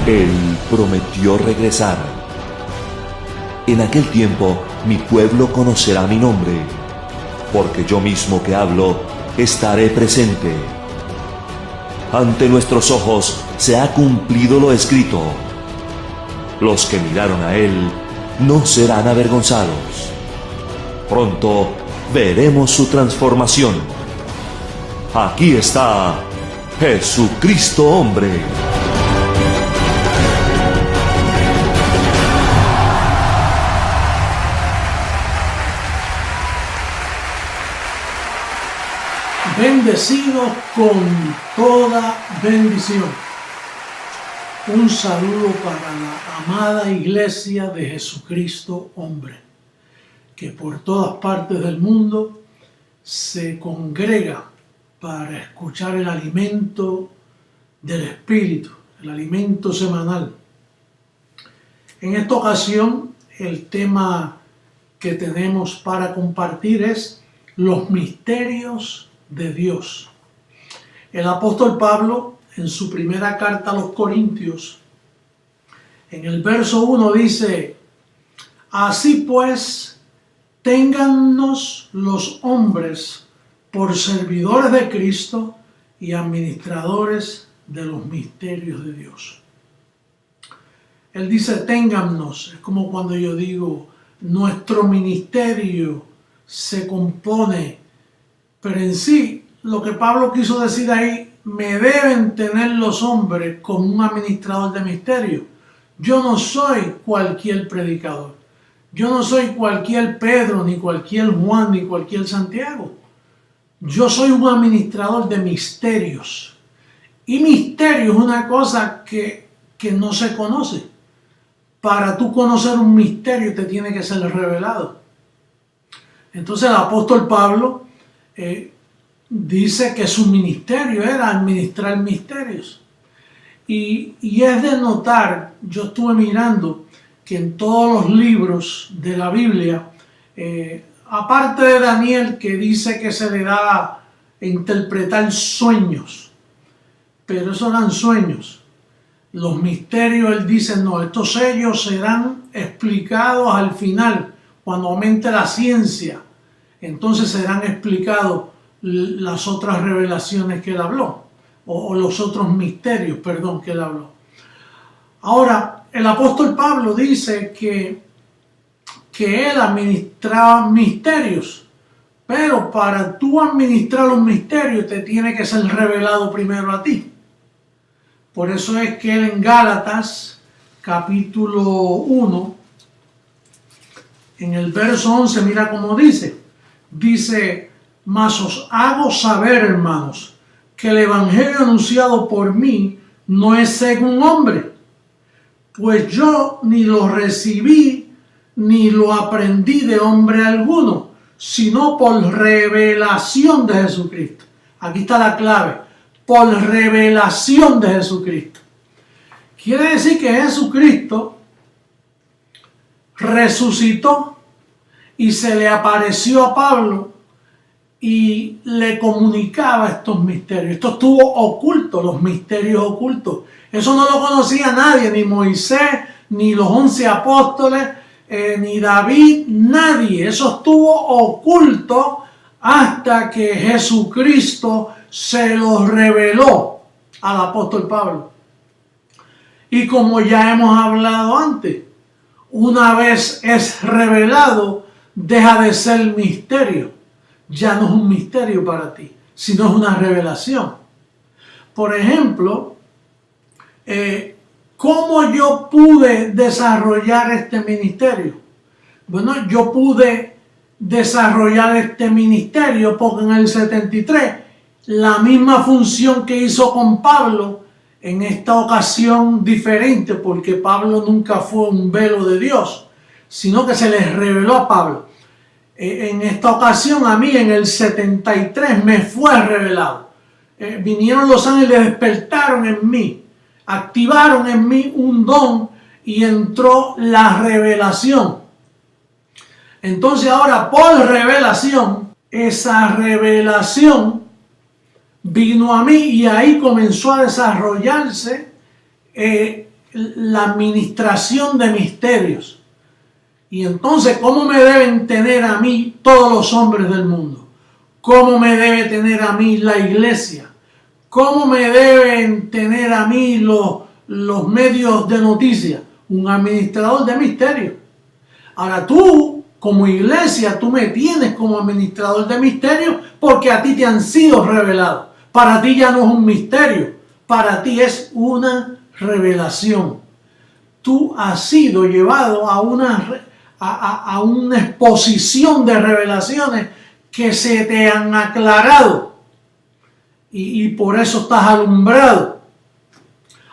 Él prometió regresar. En aquel tiempo mi pueblo conocerá mi nombre, porque yo mismo que hablo estaré presente. Ante nuestros ojos se ha cumplido lo escrito. Los que miraron a Él no serán avergonzados. Pronto veremos su transformación. Aquí está Jesucristo hombre. Bendecidos con toda bendición. Un saludo para la amada iglesia de Jesucristo hombre, que por todas partes del mundo se congrega para escuchar el alimento del Espíritu, el alimento semanal. En esta ocasión, el tema que tenemos para compartir es los misterios de Dios. El apóstol Pablo, en su primera carta a los Corintios, en el verso 1 dice: así pues, téngannos los hombres por servidores de Cristo y administradores de los misterios de Dios. Él dice téngannos, es como cuando yo digo nuestro ministerio se compone, pero en sí lo que Pablo quiso decir ahí, me deben tener los hombres como un administrador de misterio. Yo no soy cualquier predicador, yo no soy cualquier Pedro, ni cualquier Juan, ni cualquier Santiago. Yo soy un administrador de misterios. Y misterio es una cosa que no se conoce. Para tú conocer un misterio te tiene que ser revelado. Entonces el apóstol Pablo dice que su ministerio era administrar misterios. Y es de notar, yo estuve mirando que en todos los libros de la Biblia, aparte de Daniel, que dice que se le da a interpretar sueños, pero esos eran sueños. Los misterios, él dice, no, estos sellos serán explicados al final, cuando aumente la ciencia. Entonces serán explicados las otras revelaciones que él habló, o los otros misterios, perdón, que él habló. Ahora, el apóstol Pablo dice que él administraba misterios, pero para tú administrar los misterios te tiene que ser revelado primero a ti. Por eso es que él en Gálatas, capítulo 1, en el verso 11, mira cómo dice. Dice: mas os hago saber, hermanos, que el evangelio anunciado por mí no es según hombre, pues yo ni lo recibí ni lo aprendí de hombre alguno, sino por revelación de Jesucristo. Aquí está la clave: por revelación de Jesucristo. Quiere decir que Jesucristo resucitó y se le apareció a Pablo y le comunicaba estos misterios. Esto estuvo oculto, los misterios ocultos. Eso no lo conocía nadie, ni Moisés, ni los 11 apóstoles, ni David, nadie. Eso estuvo oculto hasta que Jesucristo se lo reveló al apóstol Pablo. Y como ya hemos hablado antes, una vez es revelado, deja de ser misterio. Ya no es un misterio para ti, sino es una revelación. Por ejemplo, ¿cómo yo pude desarrollar este ministerio? Bueno, yo pude desarrollar este ministerio porque en el 73, la misma función que hizo con Pablo, en esta ocasión diferente, porque Pablo nunca fue un velo de Dios, sino que se les reveló a Pablo. En esta ocasión a mí en el 73 me fue revelado. Vinieron los ángeles, despertaron en mí, activaron en mí un don y entró la revelación. Entonces ahora por revelación, esa revelación vino a mí y ahí comenzó a desarrollarse la administración de misterios. Y entonces, ¿cómo me deben tener a mí todos los hombres del mundo? ¿Cómo me debe tener a mí la iglesia? ¿Cómo me deben tener a mí los medios de noticias? Un administrador de misterios. Ahora tú, como iglesia, tú me tienes como administrador de misterios porque a ti te han sido revelados. Para ti ya no es un misterio, para ti es una revelación. Tú has sido llevado a una exposición de revelaciones que se te han aclarado y por eso estás alumbrado.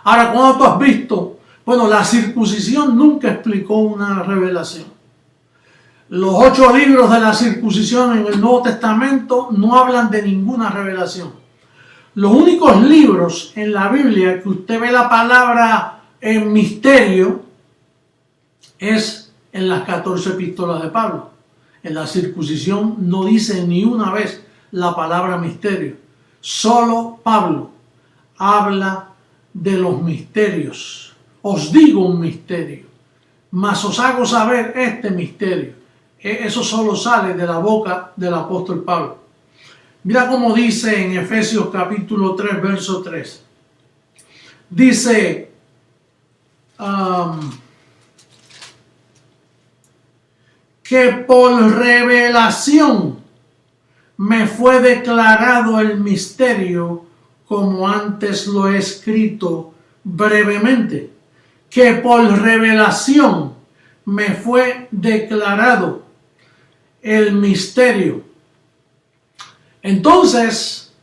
Ahora, cuando tú has visto, bueno, la circuncisión nunca explicó una revelación. Los 8 libros de la circuncisión en el Nuevo Testamento no hablan de ninguna revelación. Los únicos libros en la Biblia que usted ve la palabra en misterio es en las 14 epístolas de Pablo. En la circuncisión no dice ni una vez la palabra misterio. Solo Pablo habla de los misterios. Os digo un misterio, mas os hago saber este misterio. Eso solo sale de la boca del apóstol Pablo. Mira cómo dice en Efesios capítulo 3, verso 3. Dice, que por revelación me fue declarado el misterio, como antes lo he escrito brevemente. Que por revelación me fue declarado el misterio. Entonces,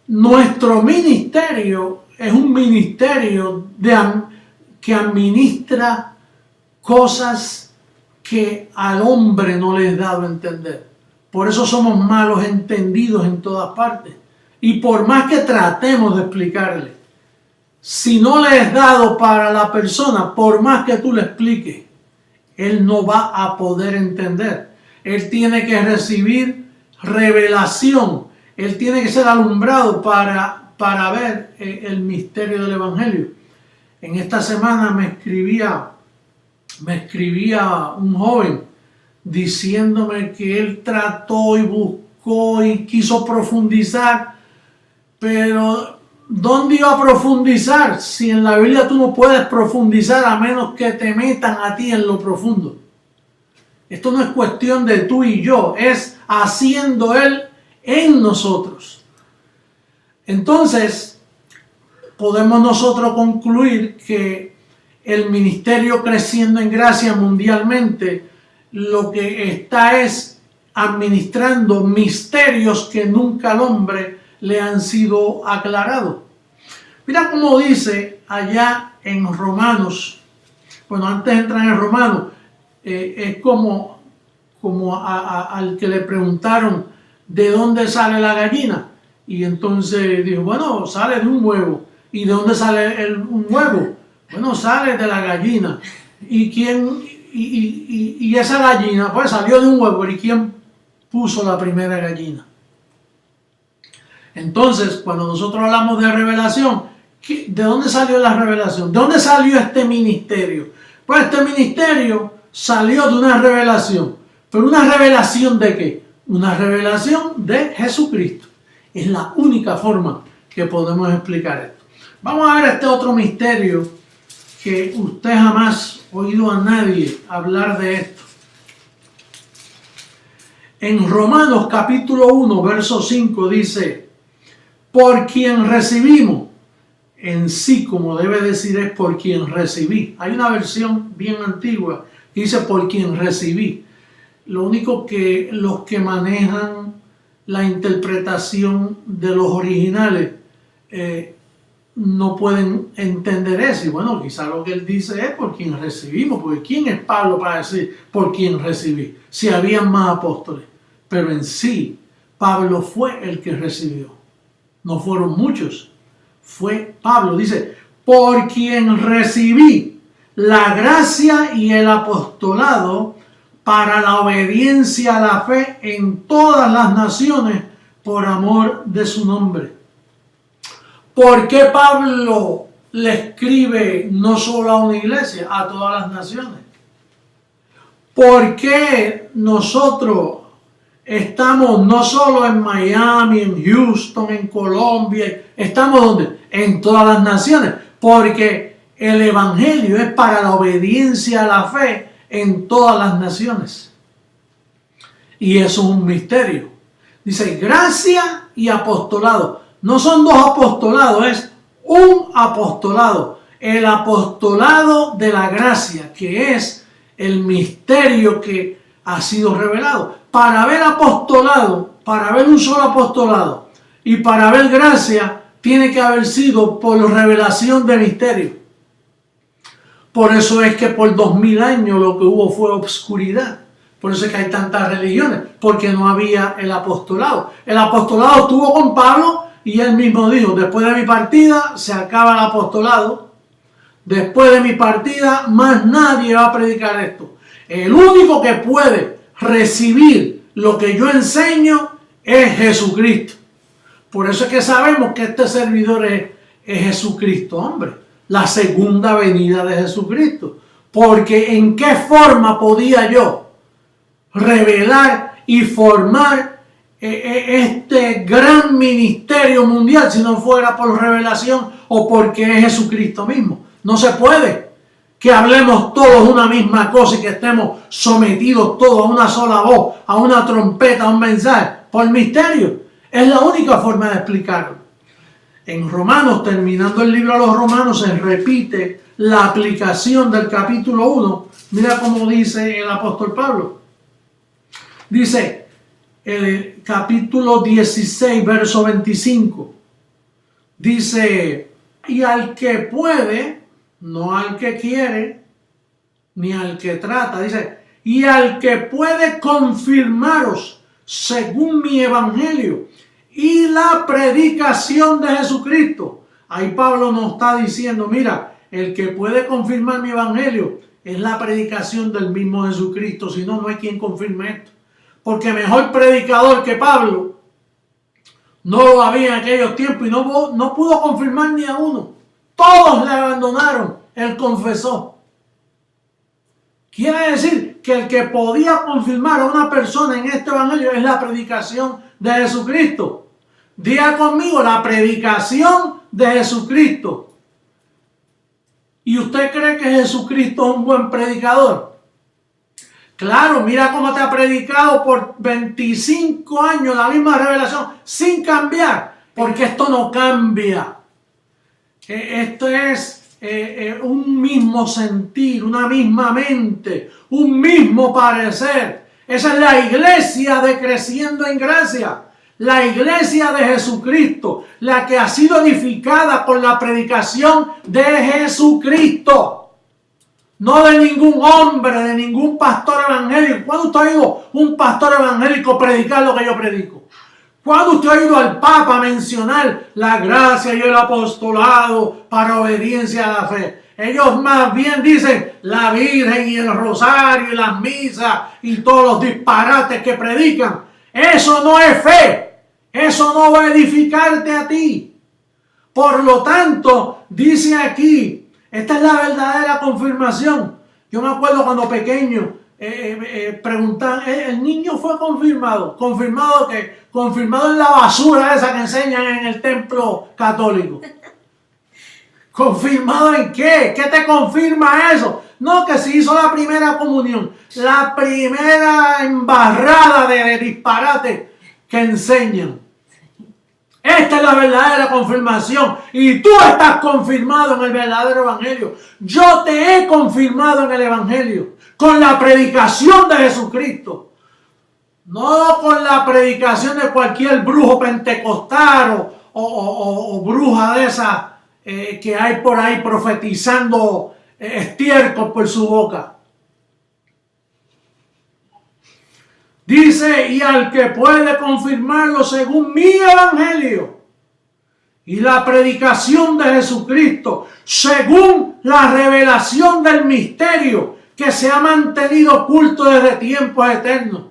nuestro ministerio es un ministerio que administra cosas que al hombre no le es dado a entender. Por eso somos malos entendidos en todas partes. Y por más que tratemos de explicarle, si no le es dado para la persona, por más que tú le expliques, él no va a poder entender. Él tiene que recibir revelación. Él tiene que ser alumbrado para ver el misterio del Evangelio. En esta semana me escribía un joven diciéndome que él trató y buscó y quiso profundizar, pero ¿dónde iba a profundizar? Si en la Biblia tú no puedes profundizar a menos que te metan a ti en lo profundo. Esto no es cuestión de tú y yo, es haciendo Él en nosotros. Entonces, podemos nosotros concluir que el ministerio Creciendo en Gracia mundialmente lo que está es administrando misterios que nunca al hombre le han sido aclarados. Mira cómo dice allá en Romanos, bueno, antes de entrar en Romanos, es como al que le preguntaron de dónde sale la gallina, y entonces dijo, bueno, sale de un huevo. ¿Y de dónde sale un huevo? Bueno, sale de la gallina. ¿Y esa gallina? Pues salió de un huevo. ¿Y quién puso la primera gallina? Entonces, cuando nosotros hablamos de revelación, ¿de dónde salió la revelación? ¿De dónde salió este ministerio? Pues este ministerio salió de una revelación. ¿Pero una revelación de qué? Una revelación de Jesucristo. Es la única forma que podemos explicar esto. Vamos a ver este otro misterio que usted jamás ha oído a nadie hablar de esto. En Romanos capítulo 1, verso 5 dice, por quien recibimos, en sí como debe decir es por quien recibí. Hay una versión bien antigua que dice por quien recibí. Lo único que los que manejan la interpretación de los originales no pueden entender eso. Y bueno, quizá lo que él dice es por quien recibimos, porque ¿quién es Pablo para decir por quien recibí? Si habían más apóstoles. Pero en sí, Pablo fue el que recibió. No fueron muchos. Fue Pablo. Dice, por quien recibí la gracia y el apostolado para la obediencia a la fe en todas las naciones por amor de su nombre. ¿Por qué Pablo le escribe no solo a una iglesia, a todas las naciones? ¿Por qué nosotros estamos no solo en Miami, en Houston, en Colombia? ¿Estamos donde? En todas las naciones. Porque el evangelio es para la obediencia a la fe en todas las naciones. Y eso es un misterio. Dice gracia y apostolado. No son dos apostolados, es un apostolado. El apostolado de la gracia, que es el misterio que ha sido revelado. Para haber apostolado, para haber un solo apostolado y para haber gracia, tiene que haber sido por revelación de misterio. Por eso es que por 2000 años lo que hubo fue obscuridad. Por eso es que hay tantas religiones, porque no había el apostolado. El apostolado estuvo con Pablo y él mismo dijo, después de mi partida se acaba el apostolado. Después de mi partida más nadie va a predicar esto. El único que puede recibir lo que yo enseño es Jesucristo. Por eso es que sabemos que este servidor es Jesucristo, hombre. La segunda venida de Jesucristo. Porque ¿en qué forma podía yo revelar y formar este gran ministerio mundial si no fuera por revelación o porque es Jesucristo mismo? No se puede que hablemos todos una misma cosa y que estemos sometidos todos a una sola voz, a una trompeta, a un mensaje, por misterio. Es la única forma de explicarlo. En Romanos, terminando el libro a los Romanos, se repite la aplicación del capítulo 1. Mira cómo dice el apóstol Pablo. Dice el capítulo 16, verso 25. Dice, y al que puede, no al que quiere, ni al que trata, dice, y al que puede confirmaros según mi evangelio y la predicación de Jesucristo. Ahí Pablo nos está diciendo, mira, el que puede confirmar mi evangelio es la predicación del mismo Jesucristo, si no, no hay quien confirme esto. Porque mejor predicador que Pablo no lo había en aquellos tiempos y no pudo confirmar ni a uno. Todos le abandonaron, él confesó. Quiere decir que el que podía confirmar a una persona en este evangelio es la predicación de Jesucristo. Diga conmigo, la predicación de Jesucristo. ¿Y usted cree que Jesucristo es un buen predicador? Claro, mira cómo te ha predicado por 25 años la misma revelación sin cambiar, porque esto no cambia. Esto es un mismo sentir, una misma mente, un mismo parecer. Esa es la iglesia de Creciendo en Gracia, la iglesia de Jesucristo, la que ha sido edificada por la predicación de Jesucristo. No de ningún hombre, de ningún pastor evangélico. ¿Cuándo usted ha oído un pastor evangélico predicar lo que yo predico? ¿Cuándo usted ha oído al Papa mencionar la gracia y el apostolado para obediencia a la fe? Ellos más bien dicen la Virgen y el rosario y las misas y todos los disparates que predican. Eso no es fe. Eso no va a edificarte a ti. Por lo tanto, dice aquí, esta es la verdadera confirmación. Yo me acuerdo cuando pequeño preguntaban, ¿el niño fue confirmado? ¿Confirmado qué? Confirmado en la basura esa que enseñan en el templo católico. ¿Confirmado en qué? ¿Qué te confirma eso? No, que se hizo la primera comunión. La primera embarrada de disparate que enseñan. Esta es la verdadera confirmación. Y tú estás confirmado en el verdadero evangelio. Yo te he confirmado en el evangelio. Con la predicación de Jesucristo. No con la predicación de cualquier brujo pentecostal o bruja de esas que hay por ahí profetizando estiércol por su boca. Dice, y al que puede confirmarlo según mi evangelio y la predicación de Jesucristo, según la revelación del misterio que se ha mantenido oculto desde tiempos eternos,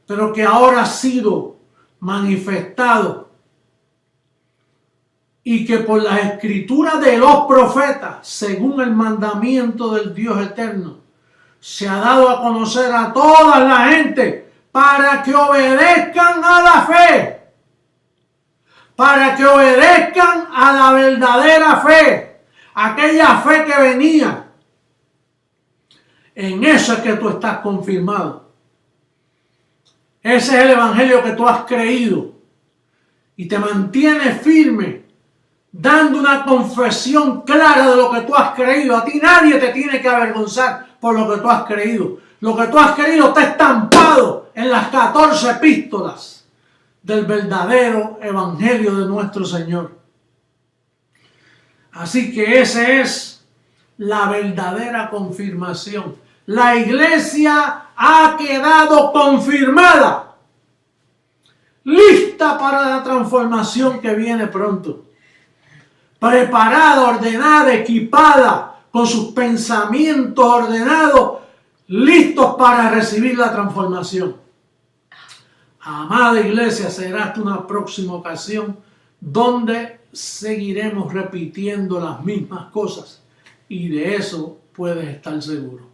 pero que ahora ha sido manifestado y que por las escrituras de los profetas, según el mandamiento del Dios eterno, se ha dado a conocer a toda la gente para que obedezcan a la fe, para que obedezcan a la verdadera fe, aquella fe que venía. En eso es que tú estás confirmado. Ese es el evangelio que tú has creído y te mantienes firme, dando una confesión clara de lo que tú has creído. A ti nadie te tiene que avergonzar por lo que tú has creído. Lo que tú has creído está estampado en las 14 epístolas del verdadero evangelio de nuestro Señor. Así que esa es la verdadera confirmación. La iglesia ha quedado confirmada, lista para la transformación que viene pronto, preparada, ordenada, equipada, con sus pensamientos ordenados, listos para recibir la transformación. Amada iglesia, será hasta una próxima ocasión donde seguiremos repitiendo las mismas cosas, y de eso puedes estar seguro.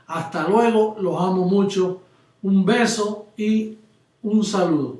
Hasta luego, los amo mucho, un beso y un saludo.